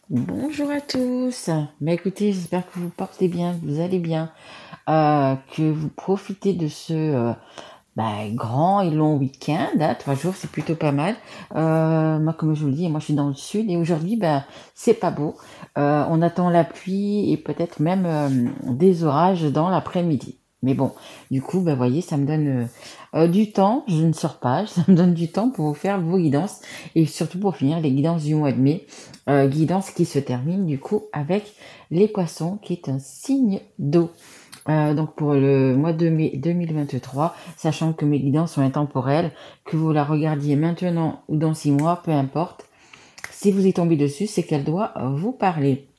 Bonjour à tous. Écoutez, j'espère que vous portez bien, que vous allez bien, que vous profitez de ce grand et long week-end. 3 jours, c'est plutôt pas mal. Moi, comme je vous le dis, moi je suis dans le sud et aujourd'hui, c'est pas beau. On attend la pluie et peut-être même des orages dans l'après-midi. Mais bon, du coup, voyez, ça me donne du temps. Je ne sors pas, ça me donne du temps pour vous faire vos guidances et surtout pour finir les guidances du mois de mai. Guidance qui se termine du coup avec les poissons, qui est un signe d'eau. Donc pour le mois de mai 2023, sachant que mes guidances sont intemporelles, que vous la regardiez maintenant ou dans 6 mois, peu importe. Si vous êtes tombé dessus, c'est qu'elle doit vous parler.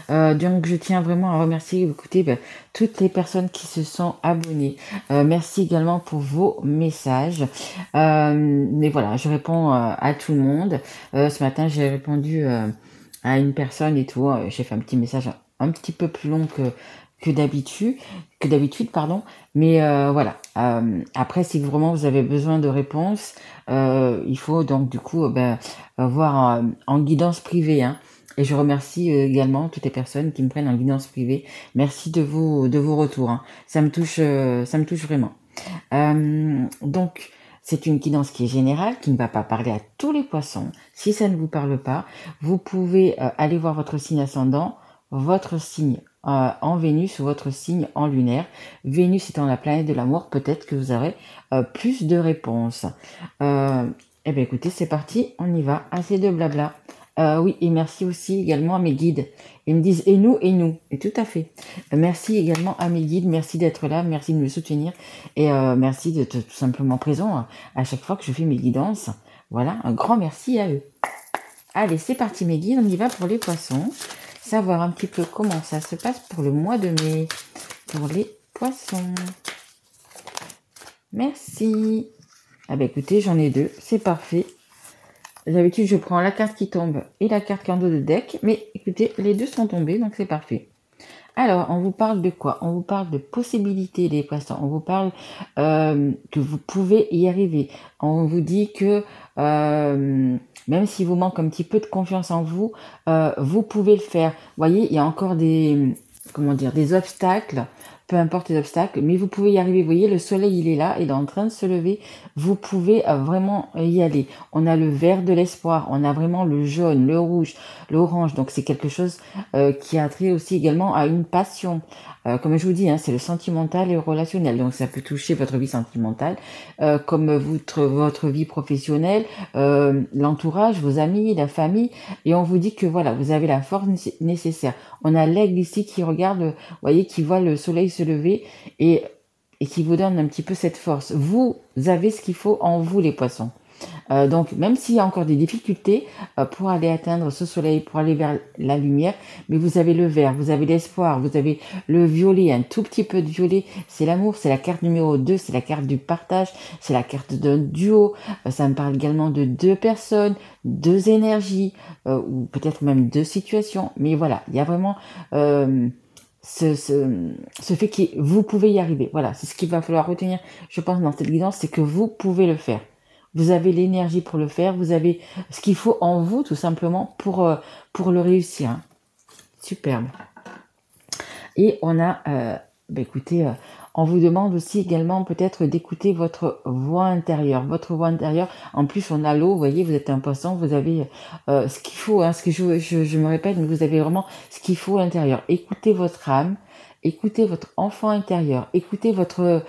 Donc je tiens vraiment à remercier, écoutez, toutes les personnes qui se sont abonnées. Merci également pour vos messages. Mais voilà, je réponds à tout le monde. Ce matin, j'ai répondu à une personne et tout. J'ai fait un petit message un petit peu plus long que d'habitude, pardon. Mais voilà. Après, si vraiment vous avez besoin de réponses, il faut donc du coup voir en guidance privée, hein. Et je remercie également toutes les personnes qui me prennent en guidance privée. Merci de vos retours, hein. Ça me touche vraiment. Donc, c'est une guidance qui est générale, qui ne va pas parler à tous les poissons. Si ça ne vous parle pas, vous pouvez aller voir votre signe ascendant, votre signe en Vénus ou votre signe en lunaire. Vénus étant la planète de l'amour, peut-être que vous aurez plus de réponses. Eh bien écoutez, c'est parti, on y va. Assez de blabla. Oui, et merci aussi également à mes guides. Ils me disent et nous, et nous. Et tout à fait. Merci également à mes guides, merci d'être là, merci de me soutenir et merci d'être tout simplement présent à chaque fois que je fais mes guidances. Voilà, un grand merci à eux. Allez, c'est parti mes guides, on y va pour les poissons. Savoir un petit peu comment ça se passe pour le mois de mai, pour les poissons. Merci. Ah bah écoutez, j'en ai deux, c'est parfait. D'habitude, je prends la carte qui tombe et la carte qui est en dos de deck, mais écoutez, les deux sont tombés, donc c'est parfait. Alors, on vous parle de quoi? On vous parle de possibilités, les poissons. On vous parle que vous pouvez y arriver. On vous dit que même s'il vous manque un petit peu de confiance en vous, vous pouvez le faire. Vous voyez, il y a encore des obstacles, peu importe les obstacles, mais vous pouvez y arriver. Vous voyez, le soleil, il est là, il est en train de se lever. Vous pouvez vraiment y aller. On a le vert de l'espoir, on a vraiment le jaune, le rouge, l'orange. Donc, c'est quelque chose qui a trait aussi également à une passion. Comme je vous dis, hein, c'est le sentimental et le relationnel. Donc, ça peut toucher votre vie sentimentale, comme votre vie professionnelle, l'entourage, vos amis, la famille. Et on vous dit que voilà, vous avez la force nécessaire. On a l'aigle ici qui regarde, vous voyez, qui voit le soleil se lever et qui vous donne un petit peu cette force. Vous avez ce qu'il faut en vous, les poissons. Donc, même s'il y a encore des difficultés pour aller atteindre ce soleil, pour aller vers la lumière, mais vous avez le vert, vous avez l'espoir, vous avez le violet, un tout petit peu de violet, c'est l'amour, c'est la carte numéro 2, c'est la carte du partage, c'est la carte d'un duo, ça me parle également de deux personnes, deux énergies, ou peut-être même deux situations, mais voilà, il y a vraiment ce fait que vous pouvez y arriver. Voilà, c'est ce qu'il va falloir retenir, je pense, dans cette guidance, c'est que vous pouvez le faire. Vous avez l'énergie pour le faire, vous avez ce qu'il faut en vous tout simplement pour le réussir, hein. Superbe. Et on a, écoutez, on vous demande aussi également peut-être d'écouter votre voix intérieure. Votre voix intérieure, en plus on a l'eau, vous voyez, vous êtes un poisson, vous avez ce qu'il faut, hein, ce que je me répète, mais vous avez vraiment ce qu'il faut à l'intérieur. Écoutez votre âme, écoutez votre enfant intérieur, écoutez votre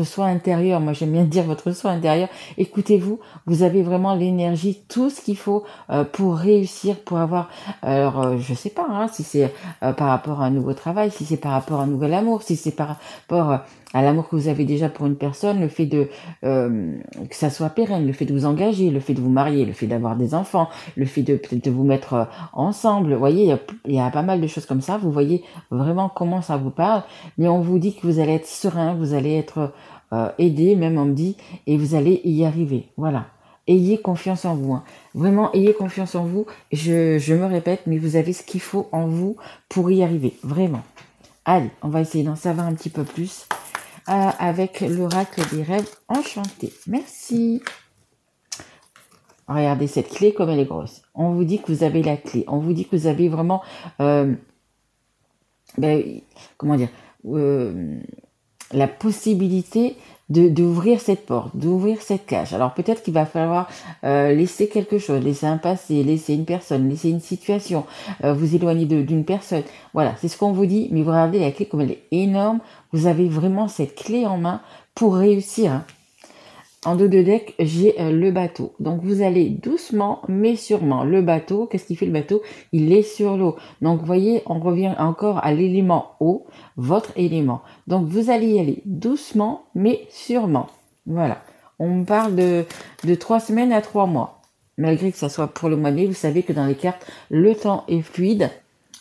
soi intérieur, moi j'aime bien dire votre soi intérieur, écoutez-vous, vous avez vraiment l'énergie, tout ce qu'il faut pour réussir, pour avoir, alors je sais pas, hein, si c'est par rapport à un nouveau travail, si c'est par rapport à un nouvel amour, si c'est par rapport à l'amour que vous avez déjà pour une personne, le fait de que ça soit pérenne, le fait de vous engager, le fait de vous marier, le fait d'avoir des enfants, le fait de peut-être de vous mettre ensemble, vous voyez, il y a pas mal de choses comme ça, vous voyez vraiment comment ça vous parle, mais on vous dit que vous allez être serein, vous allez être aidé, même on me dit, et vous allez y arriver, voilà. Ayez confiance en vous, hein. Vraiment, ayez confiance en vous. Je me répète, mais vous avez ce qu'il faut en vous pour y arriver, vraiment. Allez, on va essayer d'en savoir un petit peu plus avec l'oracle des rêves enchantés. Merci. Regardez cette clé comme elle est grosse. On vous dit que vous avez la clé. On vous dit que vous avez vraiment, ben, comment dire, euh, la possibilité d'ouvrir cette porte, d'ouvrir cette cage. Alors peut-être qu'il va falloir laisser quelque chose, laisser un passé, laisser une personne, laisser une situation, vous éloigner d'une personne. Voilà, c'est ce qu'on vous dit, mais vous regardez la clé comme elle est énorme. Vous avez vraiment cette clé en main pour réussir, hein. En dos de deck, j'ai le bateau. Donc vous allez doucement mais sûrement. Le bateau, qu'est-ce qu'il fait le bateau? Il est sur l'eau. Donc vous voyez, on revient encore à l'élément eau, votre élément. Donc vous allez y aller doucement mais sûrement. Voilà. On parle de 3 semaines à 3 mois. Malgré que ça soit pour le mois de mai, vous savez que dans les cartes, le temps est fluide.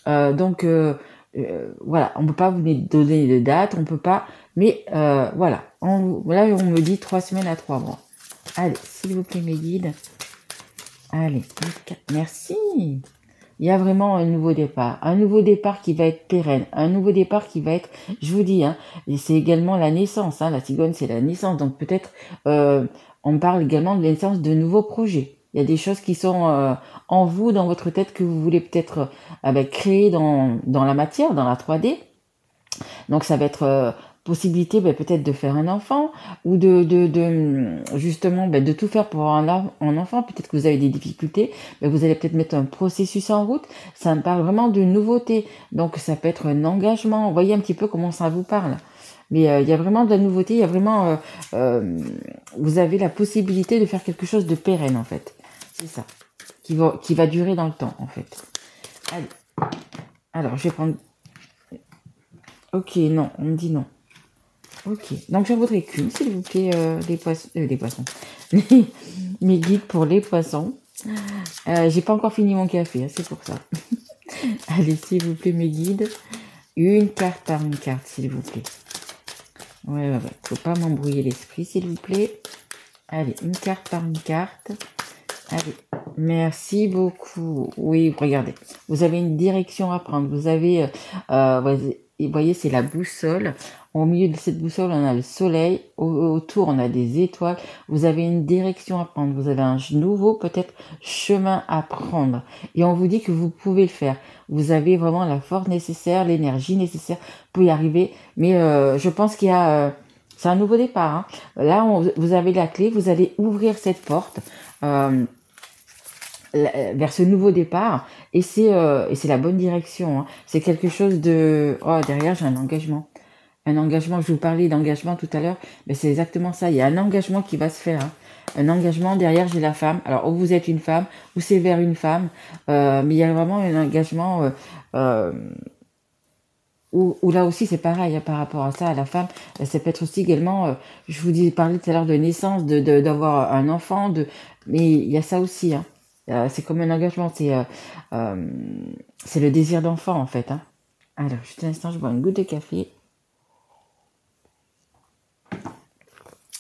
Voilà, on ne peut pas vous donner de date, on peut pas, mais voilà, là on me dit 3 semaines à 3 mois. Allez, s'il vous plaît mes guides. Allez, merci. Il y a vraiment un nouveau départ qui va être pérenne, un nouveau départ qui va être, je vous dis, hein, et c'est également la naissance, hein, la cigogne c'est la naissance, donc peut-être on parle également de la naissance de nouveaux projets. Il y a des choses qui sont en vous, dans votre tête, que vous voulez peut-être créer dans la matière, dans la 3D. Donc ça va être possibilité peut-être de faire un enfant ou justement de tout faire pour avoir un enfant. Peut-être que vous avez des difficultés, mais vous allez peut-être mettre un processus en route. Ça me parle vraiment de nouveauté. Donc ça peut être un engagement. Vous voyez un petit peu comment ça vous parle. Mais il y a vraiment de la nouveauté, il y a vraiment... vous avez la possibilité de faire quelque chose de pérenne en fait. C'est ça. Qui va durer dans le temps en fait. Allez. Alors je vais prendre... Ok, non, on me dit non. Ok, donc j'en voudrais qu'une, s'il vous plaît, les poissons. Mes guides pour les poissons. J'ai pas encore fini mon café, hein, c'est pour ça. Allez, s'il vous plaît, mes guides. Une carte par une carte, s'il vous plaît. Ouais. Faut pas m'embrouiller l'esprit, s'il vous plaît. Allez, une carte par une carte. Allez, merci beaucoup. Oui, regardez, vous avez une direction à prendre. Vous avez, vous voyez, c'est la boussole. Au milieu de cette boussole, on a le soleil. Autour, on a des étoiles. Vous avez une direction à prendre. Vous avez un nouveau, peut-être, chemin à prendre. Et on vous dit que vous pouvez le faire. Vous avez vraiment la force nécessaire, l'énergie nécessaire pour y arriver. Mais je pense qu'il y a... c'est un nouveau départ, hein. Là, vous avez la clé. Vous allez ouvrir cette porte vers ce nouveau départ. Et c'est la bonne direction, hein. C'est quelque chose de... Oh, derrière, j'ai un engagement. Un engagement, je vous parlais d'engagement tout à l'heure, mais c'est exactement ça. Il y a un engagement qui va se faire, hein. Un engagement, derrière, j'ai la femme. Alors, ou vous êtes une femme, ou c'est vers une femme. Mais il y a vraiment un engagement où là aussi, c'est pareil, hein, par rapport à ça, à la femme. Ça peut être aussi également, je vous parlais tout à l'heure de naissance, d'avoir un enfant, mais il y a ça aussi, hein. C'est comme un engagement, c'est le désir d'enfant, en fait, hein. Alors, juste un instant, je bois une goutte de café.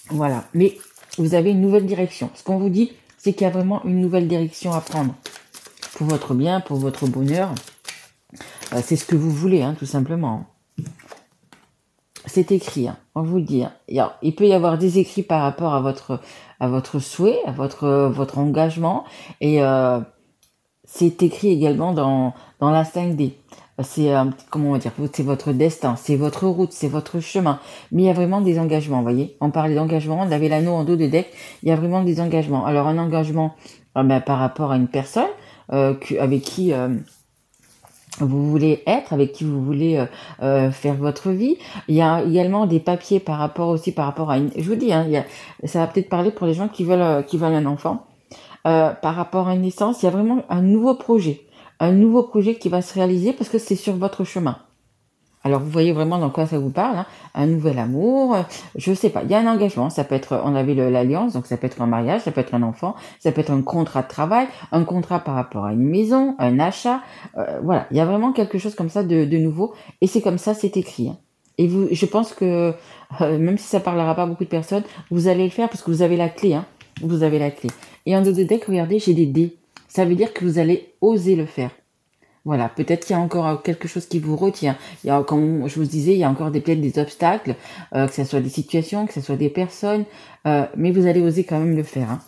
Voilà, mais vous avez une nouvelle direction. Ce qu'on vous dit, c'est qu'il y a vraiment une nouvelle direction à prendre pour votre bien, pour votre bonheur. C'est ce que vous voulez, hein, tout simplement. C'est écrit, hein, on vous le dit, hein. Il peut y avoir des écrits par rapport à votre souhait, à votre engagement, et c'est écrit également dans la 5D. C'est comment on va dire, c'est votre destin, c'est votre route, c'est votre chemin. Mais il y a vraiment des engagements, vous voyez. On parlait d'engagement, on avait l'anneau en dos de deck. Il y a vraiment des engagements. Alors un engagement par rapport à une personne avec qui vous voulez être, avec qui vous voulez faire votre vie. Il y a également des papiers par rapport à une... Je vous dis, hein, ça va peut-être parler pour les gens qui veulent un enfant. Par rapport à une naissance, il y a vraiment un nouveau projet qui va se réaliser parce que c'est sur votre chemin. Alors vous voyez vraiment dans quoi ça vous parle, hein. Un nouvel amour, je sais pas, il y a un engagement, ça peut être, on avait l'alliance, donc ça peut être un mariage, ça peut être un enfant, ça peut être un contrat de travail, un contrat par rapport à une maison, un achat, voilà, il y a vraiment quelque chose comme ça de nouveau, et c'est comme ça, c'est écrit, hein. Et je pense que, même si ça parlera pas à beaucoup de personnes, vous allez le faire parce que vous avez la clé, hein. Vous avez la clé. Et en dos de deck, regardez, j'ai des dés. Ça veut dire que vous allez oser le faire. Voilà, peut-être qu'il y a encore quelque chose qui vous retient. Il y a, comme je vous disais, il y a encore peut-être des obstacles, que ce soit des situations, que ce soit des personnes, mais vous allez oser quand même le faire, hein.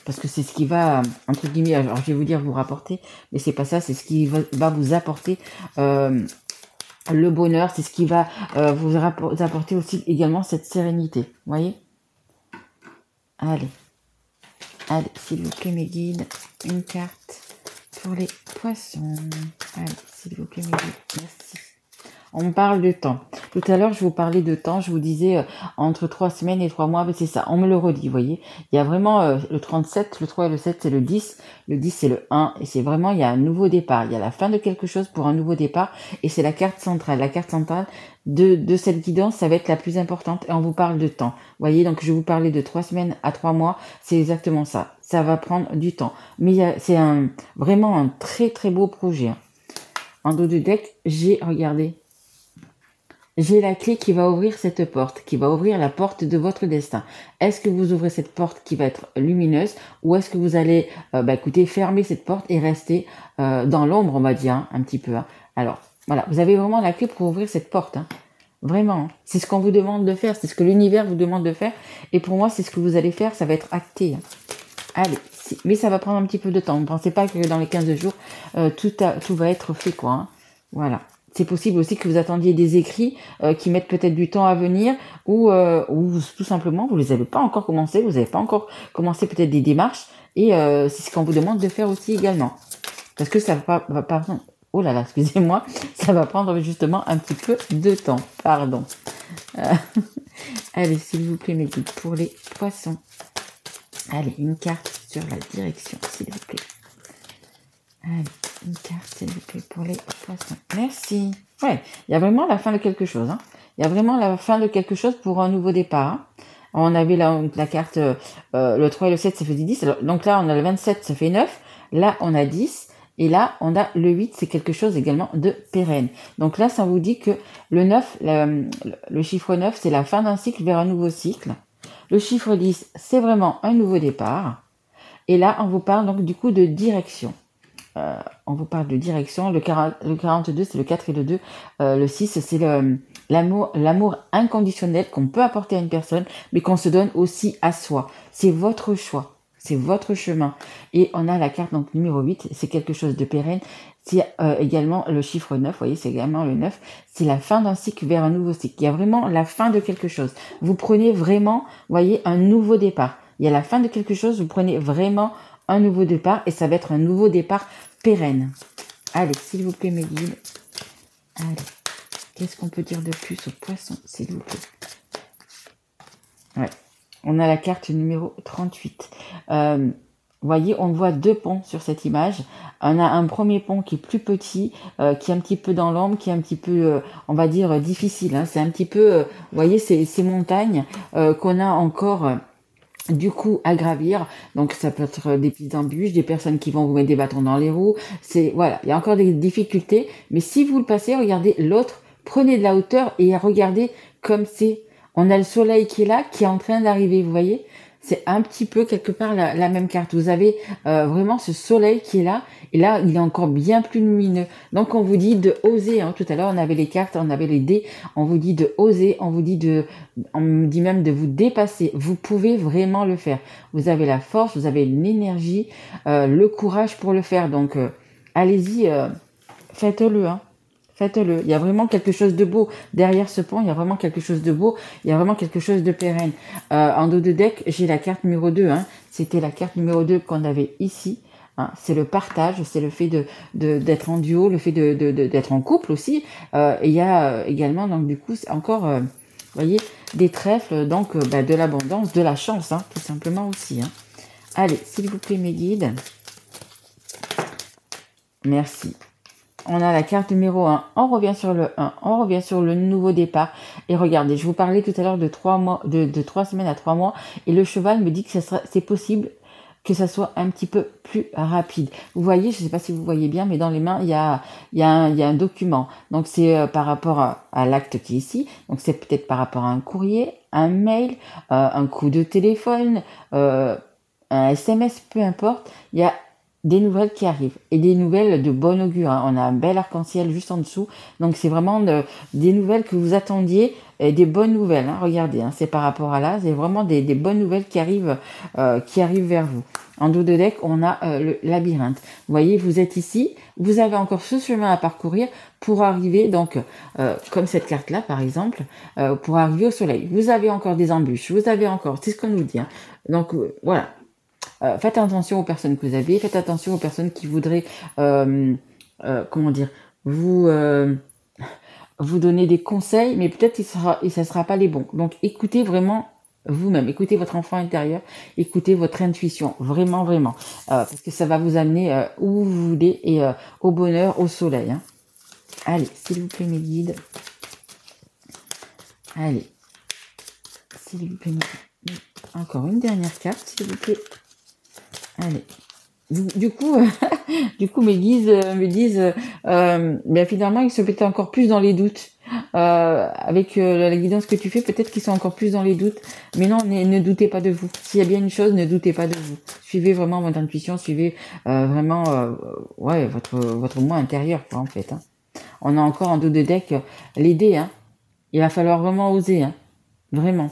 parce que c'est ce qui va, entre guillemets, alors je vais vous dire vous rapporter, mais c'est pas ça, c'est ce qui va vous apporter le bonheur, c'est ce qui va vous apporter aussi également cette sérénité. Vous voyez? Allez, s'il vous plaît mes guides, une carte pour les poissons. Allez, s'il vous plaît mes guides, merci. On parle de temps. Tout à l'heure, je vous parlais de temps. Je vous disais entre 3 semaines et 3 mois. Ben, c'est ça. On me le redit, vous voyez. Il y a vraiment le 37, le 3 et le 7, c'est le 10. Le 10, c'est le 1. Et c'est vraiment, il y a un nouveau départ. Il y a la fin de quelque chose pour un nouveau départ. Et c'est la carte centrale. La carte centrale de cette guidance, ça va être la plus importante. Et on vous parle de temps. Vous voyez, donc je vous parlais de 3 semaines à 3 mois. C'est exactement ça. Ça va prendre du temps. Mais c'est vraiment un très, très beau projet. En dos de deck, regardez. J'ai la clé qui va ouvrir cette porte, qui va ouvrir la porte de votre destin. Est-ce que vous ouvrez cette porte qui va être lumineuse ou est-ce que vous allez, écoutez, fermer cette porte et rester dans l'ombre, on va dire, hein, un petit peu. Hein. Alors, voilà, vous avez vraiment la clé pour ouvrir cette porte. Hein. Vraiment, hein. C'est ce qu'on vous demande de faire, c'est ce que l'univers vous demande de faire. Et pour moi, c'est ce que vous allez faire, ça va être acté. Hein. Allez, mais ça va prendre un petit peu de temps. Ne pensez pas que dans les 15 jours, tout va être fait, quoi. Hein. Voilà. C'est possible aussi que vous attendiez des écrits qui mettent peut-être du temps à venir ou tout simplement vous les avez pas encore commencé, vous n'avez pas encore commencé peut-être des démarches et c'est ce qu'on vous demande de faire aussi également. Parce que ça va pas oh là là, excusez-moi, ça va prendre justement un petit peu de temps. Pardon. Allez, s'il vous plaît, mes guides, pour les poissons. Allez, une carte sur la direction, s'il vous plaît. Allez, une carte, s'il vous plaît, pour les poissons. Merci. Ouais, il y a vraiment la fin de quelque chose. Hein. Il y a vraiment la fin de quelque chose pour un nouveau départ. Hein. On avait la carte, le 3 et le 7, ça fait 10. Alors, donc là, on a le 27, ça fait 9. Là, on a 10. Et là, on a le 8, c'est quelque chose également de pérenne. Donc là, ça vous dit que le 9, le chiffre 9, c'est la fin d'un cycle vers un nouveau cycle. Le chiffre 10, c'est vraiment un nouveau départ. Et là, on vous parle donc du coup de direction. On vous parle de direction. Le 42, c'est le 4 et le 2. Le 6, c'est l'amour inconditionnel qu'on peut apporter à une personne, mais qu'on se donne aussi à soi. C'est votre choix. C'est votre chemin. Et on a la carte donc numéro 8, c'est quelque chose de pérenne. C'est également le chiffre 9, vous voyez, c'est également le 9. C'est la fin d'un cycle vers un nouveau cycle. Il y a vraiment la fin de quelque chose. Vous prenez vraiment, vous voyez, un nouveau départ. Il y a la fin de quelque chose, vous prenez vraiment un nouveau départ et ça va être un nouveau départ pérenne. Allez, s'il vous plaît, mes guides. Allez, qu'est-ce qu'on peut dire de plus aux poissons, s'il vous plaît? Ouais, on a la carte numéro 38. Vous voyez, on voit 2 ponts sur cette image. On a un premier pont qui est plus petit, qui est un petit peu dans l'ombre, qui est un petit peu, on va dire, difficile. Hein. C'est un petit peu, vous voyez, ces montagnes qu'on a encore... du coup à gravir, donc ça peut être des petites embûches, des personnes qui vont vous mettre des bâtons dans les roues, voilà, il y a encore des difficultés, mais si vous le passez, regardez l'autre, prenez de la hauteur et regardez comme on a le soleil qui est là, qui est en train d'arriver, vous voyez, c'est un petit peu quelque part la même carte, vous avez vraiment ce soleil qui est là, et là il est encore bien plus lumineux, donc on vous dit de oser, hein. Tout à l'heure on avait les cartes, on avait les dés, on vous dit de oser, on vous dit même de vous dépasser, vous pouvez vraiment le faire, vous avez la force, vous avez l'énergie, le courage pour le faire, donc allez-y, faites-le, hein. Faites-le. Il y a vraiment quelque chose de beau. Derrière ce pont, il y a vraiment quelque chose de beau. Il y a vraiment quelque chose de pérenne. En dos de deck, j'ai la carte numéro 2. Hein. C'était la carte numéro 2 qu'on avait ici. Hein. C'est le partage, c'est le fait d'être en duo, le fait d'être en couple aussi. Et il y a également, donc du coup, encore, vous voyez, des trèfles, donc de l'abondance, de la chance, hein, tout simplement aussi. Hein. Allez, s'il vous plaît, mes guides. Merci. On a la carte numéro 1, on revient sur le 1, on revient sur le nouveau départ. Et regardez, je vous parlais tout à l'heure de 3 mois, de 3 semaines à 3 mois. Et le cheval me dit que c'est possible que ça soit un petit peu plus rapide. Vous voyez, je ne sais pas si vous voyez bien, mais dans les mains, il y a un document. Donc c'est par rapport à l'acte qui est ici. Donc c'est peut-être par rapport à un courrier, un mail, un coup de téléphone, un SMS, peu importe. Il y a des nouvelles qui arrivent et des nouvelles de bon augure. Hein. On a un bel arc-en-ciel juste en dessous. Donc c'est vraiment des nouvelles que vous attendiez et des bonnes nouvelles. Hein. Regardez, hein, c'est par rapport à là, c'est vraiment des bonnes nouvelles qui arrivent vers vous. En dos de deck, on a le labyrinthe. Vous voyez, vous êtes ici, vous avez encore ce chemin à parcourir pour arriver, donc, comme cette carte-là, par exemple, pour arriver au soleil. Vous avez encore des embûches, vous avez encore, c'est ce qu'on nous dit. Hein. Donc, voilà. Faites attention aux personnes que vous avez, faites attention aux personnes qui voudraient, comment dire, vous donner des conseils, mais peut-être que ça sera pas les bons. Donc, écoutez vraiment vous-même, écoutez votre enfant intérieur, écoutez votre intuition, vraiment, vraiment, parce que ça va vous amener où vous voulez et au bonheur, au soleil. Hein. Allez, s'il vous plaît, mes guides. Allez, s'il vous plaît, encore une dernière carte, s'il vous plaît. Allez. Du coup, mes guides me disent, bien finalement, ils se mettent encore plus dans les doutes. Avec la guidance que tu fais, peut-être qu'ils sont encore plus dans les doutes. Mais non, ne doutez pas de vous. S'il y a bien une chose, ne doutez pas de vous. Suivez vraiment votre intuition, suivez vraiment, ouais, votre moi intérieur, quoi, en fait. Hein. On a encore en dos de deck l'idée. Hein. Il va falloir vraiment oser, hein. Vraiment.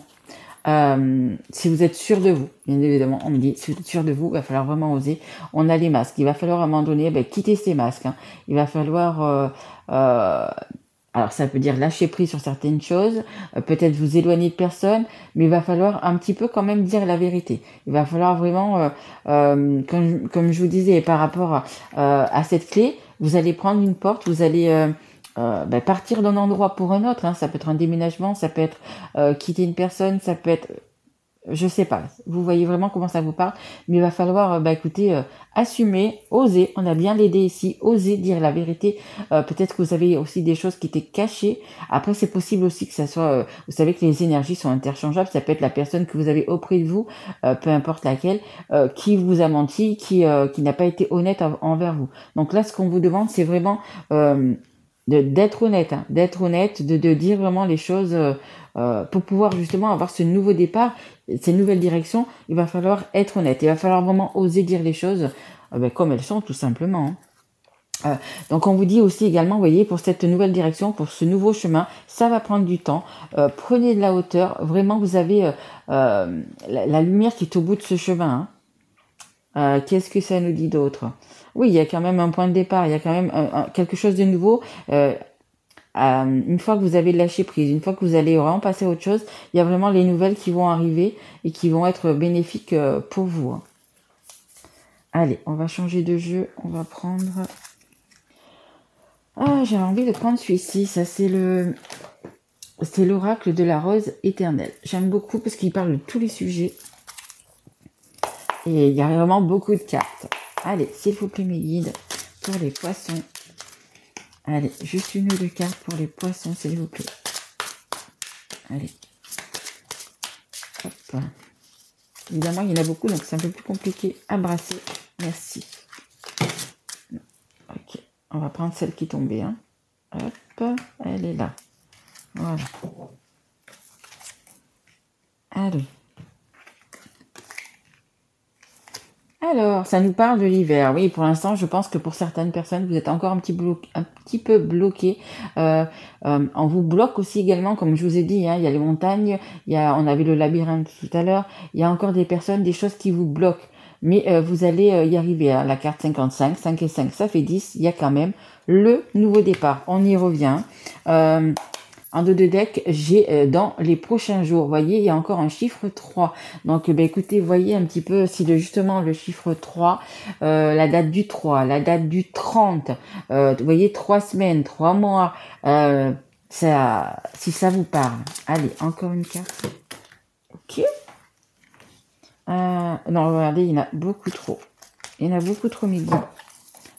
Si vous êtes sûr de vous, bien évidemment, on me dit, si vous êtes sûr de vous, il va falloir vraiment oser. On a les masques. Il va falloir à un moment donné quitter ces masques. Hein. Il va falloir, alors ça peut dire lâcher prise sur certaines choses, peut-être vous éloigner de personnes, mais il va falloir un petit peu quand même dire la vérité. Il va falloir vraiment, comme je vous disais, par rapport à cette clé, vous allez prendre une porte, vous allez partir d'un endroit pour un autre, hein. Ça peut être un déménagement, ça peut être quitter une personne, ça peut être, je sais pas, vous voyez vraiment comment ça vous parle, mais il va falloir, écoutez, assumer, oser, on a bien l'aider ici, oser dire la vérité, peut-être que vous avez aussi des choses qui étaient cachées, après c'est possible aussi que ça soit, vous savez que les énergies sont interchangeables, ça peut être la personne que vous avez auprès de vous, peu importe laquelle, qui vous a menti, qui n'a pas été honnête envers vous. Donc là, ce qu'on vous demande, c'est vraiment d'être honnête, hein, de dire vraiment les choses pour pouvoir justement avoir ce nouveau départ, ces nouvelles directions. Il va falloir être honnête, il va falloir vraiment oser dire les choses comme elles sont, tout simplement. Hein. Donc on vous dit aussi également, vous voyez, pour cette nouvelle direction, pour ce nouveau chemin, ça va prendre du temps. Prenez de la hauteur, vraiment vous avez la lumière qui est au bout de ce chemin. Hein. Qu'est-ce que ça nous dit d'autre? Oui, il y a quand même un point de départ, il y a quand même quelque chose de nouveau. Une fois que vous avez lâché prise, une fois que vous allez vraiment passer à autre chose, il y a vraiment les nouvelles qui vont arriver et qui vont être bénéfiques pour vous. Hein. Allez, on va changer de jeu, on va prendre... Ah, j'avais envie de prendre celui-ci, ça c'est l'oracle de la rose éternelle. J'aime beaucoup parce qu'il parle de tous les sujets. Et il y a vraiment beaucoup de cartes. Allez, s'il vous plaît mes guides, pour les poissons. Allez, juste une ou deux cartes pour les poissons, s'il vous plaît. Allez. Hop. Évidemment, il y en a beaucoup, donc c'est un peu plus compliqué à brasser. Merci. Ok, on va prendre celle qui est tombée. Hein. Hop, elle est là. Voilà. Allez. Alors, ça nous parle de l'hiver. Oui, pour l'instant, je pense que pour certaines personnes, vous êtes encore un petit peu bloqué. On vous bloque aussi également, comme je vous ai dit, hein, il y a les montagnes, on avait le labyrinthe tout à l'heure. Il y a encore des personnes, des choses qui vous bloquent. Mais vous allez y arriver. Hein. La carte 55, 5 et 5, ça fait 10. Il y a quand même le nouveau départ. On y revient. En dos de deck, j'ai dans les prochains jours, vous voyez, il y a encore un chiffre 3. Donc, écoutez, voyez un petit peu si justement le chiffre 3, la date du 3, la date du 30, vous voyez, 3 semaines, 3 mois, si ça vous parle. Allez, encore une carte. Ok. Non, regardez, il y en a beaucoup trop. Il y en a beaucoup trop, mes guides.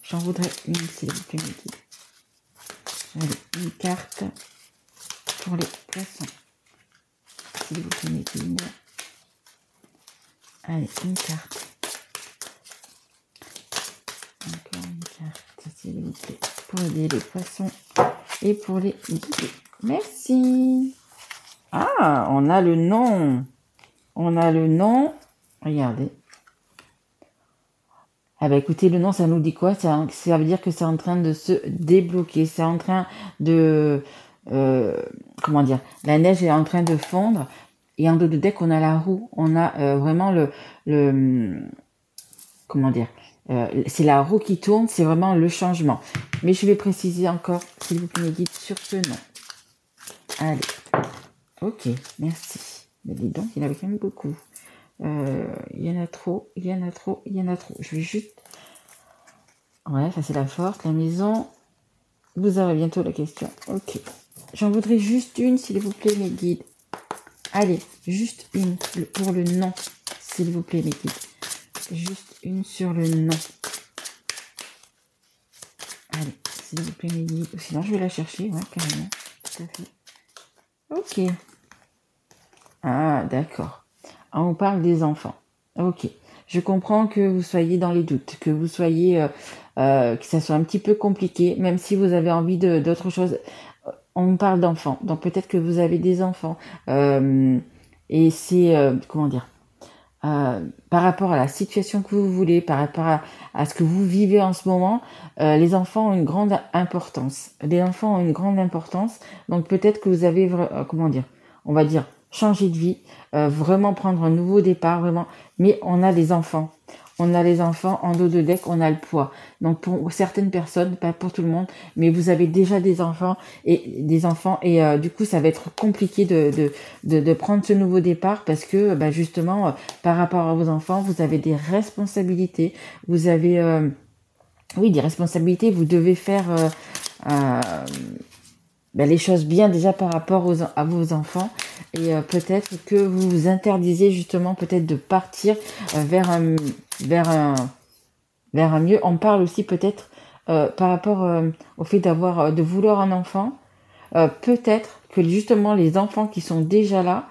J'en voudrais une, s'il vous plaît, mes guides. Allez, une carte pour les poissons. S'il vous plaît, mes guides. Allez, une carte. Encore une carte, s'il vous plaît. Pour aider les poissons et pour les guider. Merci. Ah, on a le nom. On a le nom. Regardez. Ah bah écoutez, le nom, ça nous dit quoi? Ça veut dire que c'est en train de se débloquer. C'est en train de... comment dire? La neige est en train de fondre. Et en dos de deck, on a la roue. On a vraiment comment dire, c'est la roue qui tourne, c'est vraiment le changement. Mais je vais préciser encore, s'il vous plaît, mes guides, sur ce nom. Allez, ok, merci. Mais dis donc, il y en avait quand même beaucoup. Il y en a trop, il y en a trop, il y en a trop. Je vais juste... Ouais, ça c'est la force, la maison. Vous aurez bientôt la question. Ok. J'en voudrais juste une, s'il vous plaît, mes guides. Allez, juste une pour le nom, s'il vous plaît, mes guides. Juste une sur le nom. Allez, s'il vous plaît, mes guides. Sinon, je vais la chercher, ouais, carrément. Tout à fait. Ok. Ah, d'accord. On parle des enfants. Ok. Je comprends que vous soyez dans les doutes, que vous soyez, que ça soit un petit peu compliqué, même si vous avez envie d'autre chose. On parle d'enfants, donc peut-être que vous avez des enfants. Et c'est, comment dire, par rapport à la situation que vous voulez, par rapport à ce que vous vivez en ce moment, les enfants ont une grande importance. Les enfants ont une grande importance, donc peut-être que vous avez, comment dire, on va dire, changer de vie, vraiment prendre un nouveau départ, vraiment. Mais on a les enfants. On a les enfants en dos de deck, on a le poids. Donc pour certaines personnes, pas pour tout le monde, mais vous avez déjà des enfants et du coup ça va être compliqué de prendre ce nouveau départ parce que bah, justement par rapport à vos enfants, vous avez des responsabilités, vous avez oui des responsabilités, vous devez faire les choses bien déjà par rapport à vos enfants et peut-être que vous vous interdisez justement peut-être de partir vers un mieux. On parle aussi peut-être par rapport au fait de vouloir un enfant. Peut-être que justement les enfants qui sont déjà là,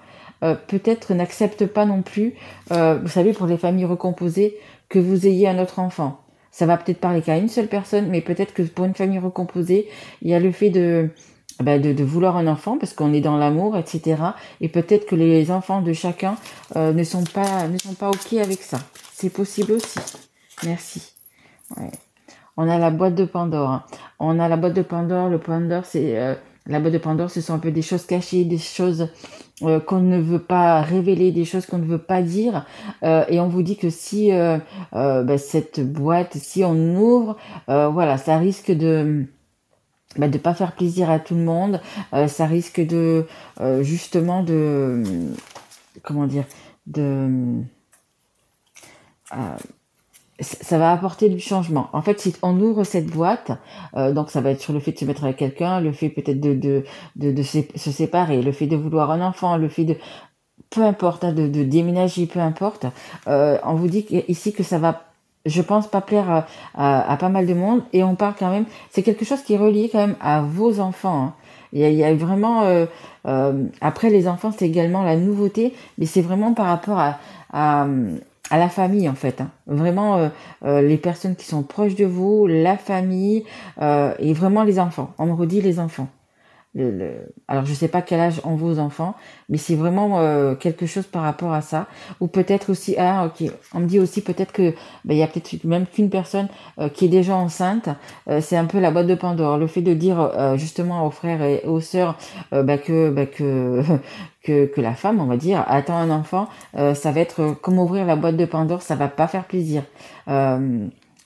peut-être n'acceptent pas non plus, vous savez, pour les familles recomposées, que vous ayez un autre enfant. Ça va peut-être parler qu'à une seule personne, mais peut-être que pour une famille recomposée, il y a le fait de vouloir un enfant parce qu'on est dans l'amour, etc. Et peut-être que les enfants de chacun ne sont pas ok avec ça. C'est possible aussi. Merci. Ouais. On a la boîte de Pandore. Hein. On a la boîte de Pandore. Le Pandore, c'est la boîte de Pandore, ce sont un peu des choses cachées, des choses qu'on ne veut pas révéler, des choses qu'on ne veut pas dire. Et on vous dit que si cette boîte, si on ouvre, voilà, ça risque de pas faire plaisir à tout le monde, ça risque de justement de comment dire de ça va apporter du changement. En fait, si on ouvre cette boîte, donc ça va être sur le fait de se mettre avec quelqu'un, le fait peut-être de se séparer, le fait de vouloir un enfant, le fait de peu importe, hein, de déménager, peu importe. On vous dit ici que ça va, je pense, pas plaire à pas mal de monde. Et on parle quand même, c'est quelque chose qui est relié quand même à vos enfants. Hein. Il y a vraiment, après les enfants, c'est également la nouveauté, mais c'est vraiment par rapport à la famille en fait. Hein. Vraiment, les personnes qui sont proches de vous, la famille et vraiment les enfants. On me redit les enfants. Alors je sais pas quel âge ont vos enfants, mais c'est vraiment quelque chose par rapport à ça. Ou peut-être aussi, ok, on me dit aussi peut-être que il y a peut-être même qu'une personne qui est déjà enceinte. C'est un peu la boîte de Pandore. Le fait de dire justement aux frères et aux sœurs que la femme, on va dire, attend un enfant, ça va être comme ouvrir la boîte de Pandore, ça va pas faire plaisir.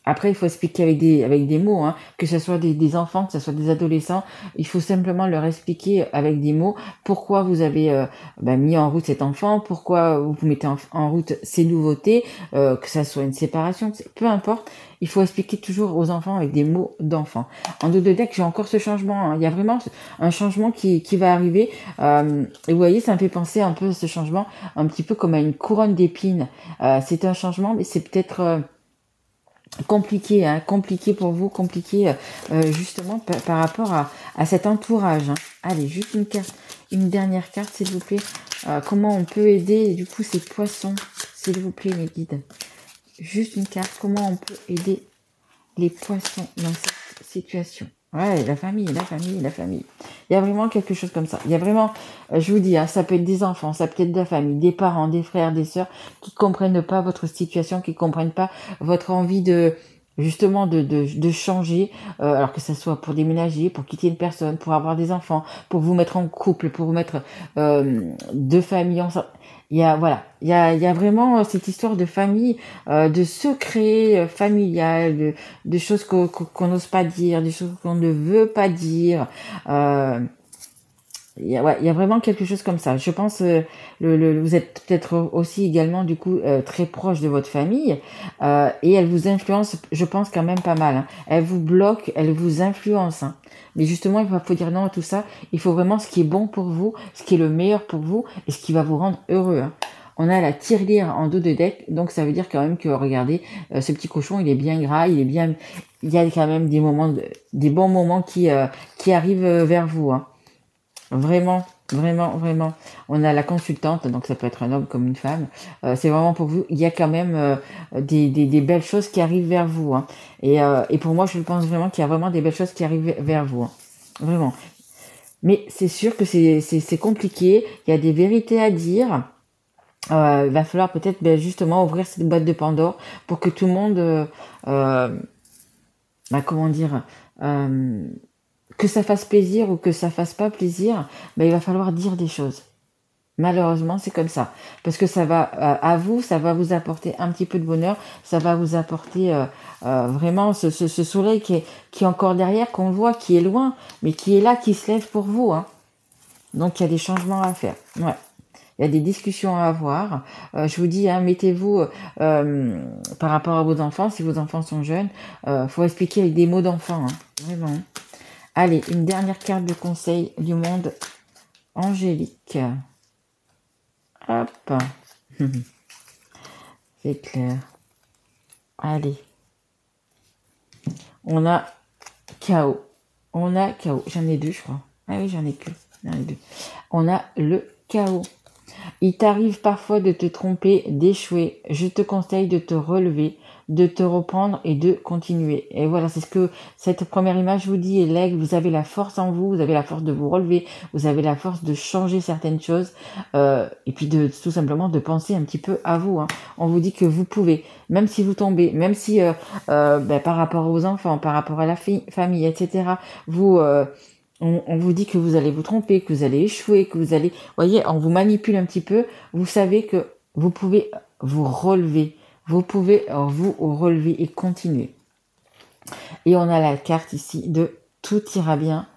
Après, il faut expliquer avec des mots, hein, que ce soit des enfants, que ce soit des adolescents. Il faut simplement leur expliquer avec des mots pourquoi vous avez mis en route cet enfant, pourquoi vous mettez en route ces nouveautés, que ça soit une séparation, peu importe. Il faut expliquer toujours aux enfants avec des mots d'enfant. En dos de deck, j'ai encore ce changement. Hein. Il y a vraiment un changement qui va arriver. Et vous voyez, ça me fait penser un peu à ce changement, un petit peu comme à une couronne d'épines. C'est un changement, mais c'est peut-être... compliqué, hein, compliqué pour vous, compliqué justement par rapport à cet entourage. Hein. Allez, juste une dernière carte, s'il vous plaît. Comment on peut aider du coup ces poissons, s'il vous plaît, mes guides. Juste une carte. Comment on peut aider les poissons dans cette situation. Ouais, la famille. Il y a vraiment quelque chose comme ça. Il y a vraiment, je vous dis, hein, ça peut être des enfants, ça peut être de la famille, des parents, des frères, des sœurs qui comprennent pas votre situation, qui comprennent pas votre envie de justement de changer, alors que ça soit pour déménager, pour quitter une personne, pour avoir des enfants, pour vous mettre en couple, pour vous mettre deux familles ensemble. Voilà, il y a vraiment cette histoire de famille, de secrets familial, de choses qu'on n'ose pas dire, des choses qu'on ne veut pas dire. Euh, ouais, il y a vraiment quelque chose comme ça. Je pense, vous êtes peut-être aussi également du coup très proche de votre famille et elle vous influence, je pense quand même pas mal, hein. Elle vous bloque, elle vous influence, hein. Mais justement, faut dire non à tout ça. Il faut vraiment ce qui est bon pour vous, ce qui est le meilleur pour vous et ce qui va vous rendre heureux, hein. On a la tirelire en dos de deck, donc ça veut dire quand même que regardez, ce petit cochon, il est bien gras, il y a quand même des des bons moments qui arrivent vers vous, hein. Vraiment, vraiment, vraiment. On a la consultante, donc ça peut être un homme comme une femme. C'est vraiment pour vous. Il y a quand même des belles choses qui arrivent vers vous, hein. Et pour moi, je pense vraiment qu'il y a vraiment des belles choses qui arrivent vers vous, hein. Vraiment. Mais c'est sûr que c'est compliqué. Il y a des vérités à dire. Il va falloir peut-être justement ouvrir cette boîte de Pandore pour que tout le monde, euh, comment dire, euh, que ça fasse plaisir ou que ça fasse pas plaisir, il va falloir dire des choses. Malheureusement, c'est comme ça. Parce que ça va, à vous, ça va vous apporter un petit peu de bonheur, ça va vous apporter vraiment ce soleil qui est encore derrière, qu'on voit, qui est loin, mais qui est là, qui se lève pour vous, hein. Donc, il y a des changements à faire. Ouais. Il y a des discussions à avoir. Je vous dis, hein, mettez-vous par rapport à vos enfants, si vos enfants sont jeunes, faut expliquer avec des mots d'enfant, hein. Vraiment. Allez, une dernière carte de conseil du monde angélique. Hop. C'est clair. Allez. On a chaos. On a chaos. J'en ai deux, je crois. Ah oui, j'en ai que. J'en ai deux. On a le chaos. Il t'arrive parfois de te tromper, d'échouer. Je te conseille de te relever, de te reprendre et de continuer. Et voilà, c'est ce que cette première image vous dit. Et l'aigle, vous avez la force en vous, vous avez la force de vous relever, vous avez la force de changer certaines choses. Et puis tout simplement de penser un petit peu à vous, hein. On vous dit que vous pouvez, même si vous tombez, même si par rapport aux enfants, par rapport à la famille, etc., vous... on vous dit que vous allez vous tromper, que vous allez échouer, que vous allez... voyez, on vous manipule un petit peu. Vous savez que vous pouvez vous relever. Vous pouvez vous relever et continuer. Et on a la carte ici de tout ira bien,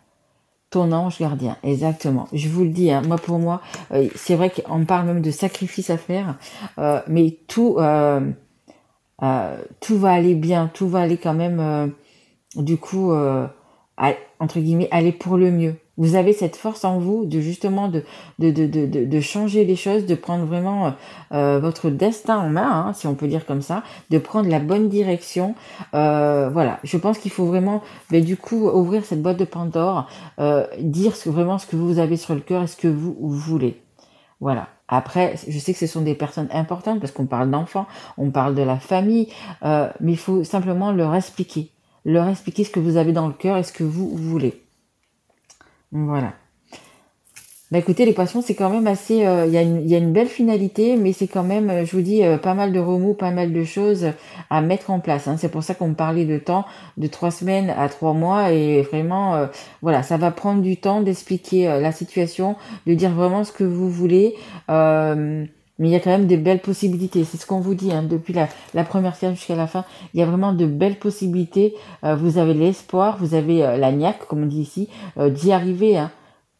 ton ange gardien. Exactement. Je vous le dis, hein, moi pour moi, c'est vrai qu'on parle même de sacrifice à faire, mais tout va aller bien, tout va aller quand même, du coup, entre guillemets, aller pour le mieux. Vous avez cette force en vous de justement de changer les choses, de prendre vraiment votre destin en main, hein, si on peut dire comme ça, de prendre la bonne direction. Voilà, je pense qu'il faut vraiment, du coup, ouvrir cette boîte de Pandore, dire vraiment ce que vous avez sur le cœur et ce que vous voulez. Voilà. Après, je sais que ce sont des personnes importantes parce qu'on parle d'enfants, on parle de la famille, mais il faut simplement leur expliquer ce que vous avez dans le cœur et ce que vous voulez. Voilà. Écoutez, les poissons, c'est quand même assez... Il y a une belle finalité, mais c'est quand même, je vous dis, pas mal de remous, pas mal de choses à mettre en place, hein. C'est pour ça qu'on me parlait de temps, de 3 semaines à 3 mois, et vraiment, voilà, ça va prendre du temps d'expliquer la situation, de dire vraiment ce que vous voulez, mais il y a quand même de belles possibilités. C'est ce qu'on vous dit, hein, depuis la première série jusqu'à la fin. Il y a vraiment de belles possibilités. Vous avez l'espoir, vous avez la niaque, comme on dit ici, d'y arriver, hein.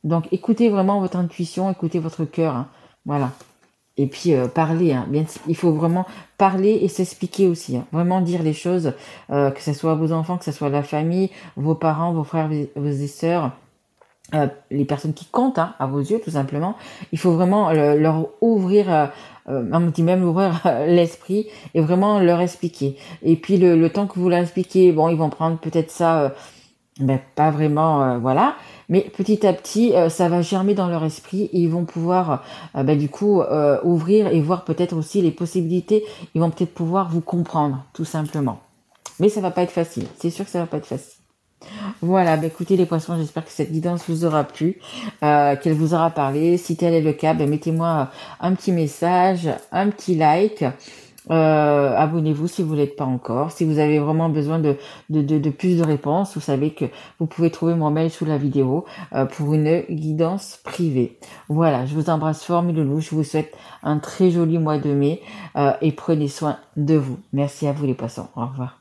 Donc écoutez vraiment votre intuition, écoutez votre cœur, hein. Voilà. Et puis parler, hein. Bien, il faut vraiment parler et s'expliquer aussi, hein. Vraiment dire les choses, que ce soit vos enfants, que ce soit la famille, vos parents, vos frères, vos sœurs, les personnes qui comptent, hein, à vos yeux tout simplement. Il faut vraiment leur ouvrir, on dit même ouvrir l'esprit et vraiment leur expliquer. Et puis le temps que vous leur expliquez, bon, ils vont prendre peut-être ça... pas vraiment, voilà. Mais petit à petit, ça va germer dans leur esprit et ils vont pouvoir, du coup, ouvrir et voir peut-être aussi les possibilités. Ils vont peut-être pouvoir vous comprendre, tout simplement. Mais ça va pas être facile. C'est sûr que ça va pas être facile. Voilà, écoutez les poissons, j'espère que cette guidance vous aura plu, qu'elle vous aura parlé. Si tel est le cas, mettez-moi un petit message, un petit like. Abonnez-vous si vous l'êtes pas encore. Si vous avez vraiment besoin de plus de réponses, vous savez que vous pouvez trouver mon mail sous la vidéo pour une guidance privée. Voilà, je vous embrasse fort, mes loulous. Je vous souhaite un très joli mois de mai et prenez soin de vous. Merci à vous les poissons. Au revoir.